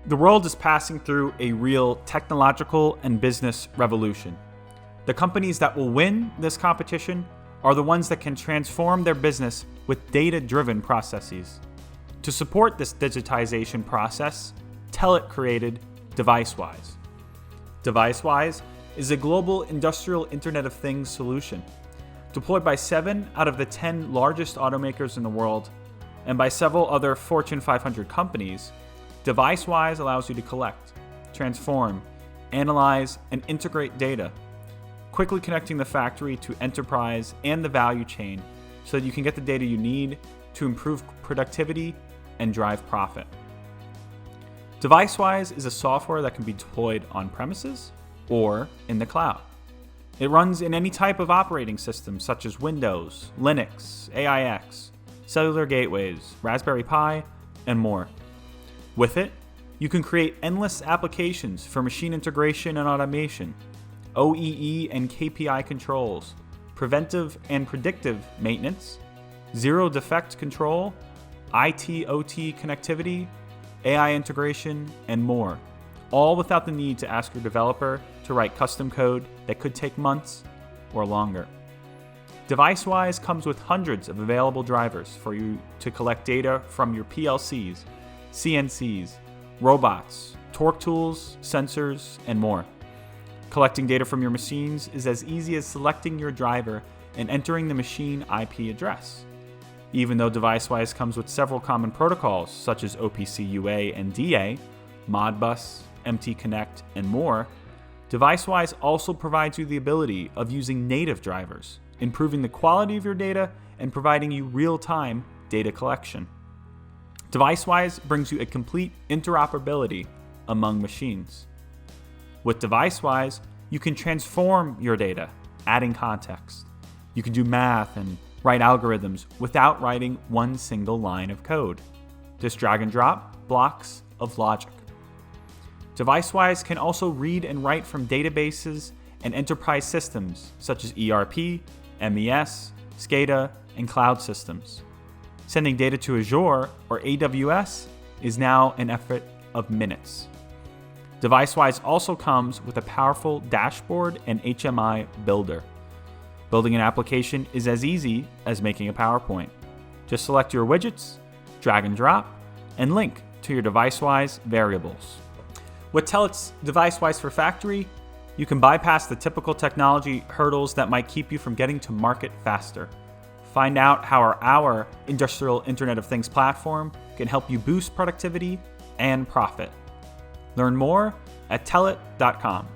The world is passing through a real technological and business revolution. The companies that will win this competition are the ones that can transform their business with data-driven processes. To support this digitization process, Telit created deviceWISE. deviceWISE is a global industrial Internet of Things solution deployed by 7 out of the 10 largest automakers in the world and by several other Fortune 500 companies. deviceWISE allows you to collect, transform, analyze, and integrate data, quickly connecting the factory to enterprise and the value chain so that you can get the data you need to improve productivity and drive profit. deviceWISE is a software that can be deployed on premises or in the cloud. It runs in any type of operating system such as Windows, Linux, AIX, cellular gateways, Raspberry Pi, and more. With it, you can create endless applications for machine integration and automation, OEE and KPI controls, preventive and predictive maintenance, zero defect control, IT/OT connectivity, AI integration, and more, all without the need to ask your developer to write custom code that could take months or longer. deviceWISE comes with hundreds of available drivers for you to collect data from your PLCs, CNCs, robots, torque tools, sensors, and more. Collecting data from your machines is as easy as selecting your driver and entering the machine IP address. Even though deviceWISE comes with several common protocols such as OPC UA and DA, Modbus, MT Connect, and more, deviceWISE also provides you the ability of using native drivers, improving the quality of your data and providing you real-time data collection. deviceWISE brings you a complete interoperability among machines. With deviceWISE, you can transform your data, adding context. You can do math and write algorithms without writing one single line of code. Just drag and drop blocks of logic. deviceWISE can also read and write from databases and enterprise systems such as ERP, MES, SCADA, and cloud systems. Sending data to Azure or AWS is now an effort of minutes. deviceWISE also comes with a powerful dashboard and HMI builder. Building an application is as easy as making a PowerPoint. Just select your widgets, drag and drop, and link to your deviceWISE variables. With Telit's deviceWISE for Factory, you can bypass the typical technology hurdles that might keep you from getting to market faster. Find out how our industrial Internet of Things platform can help you boost productivity and profit. Learn more at telit.com.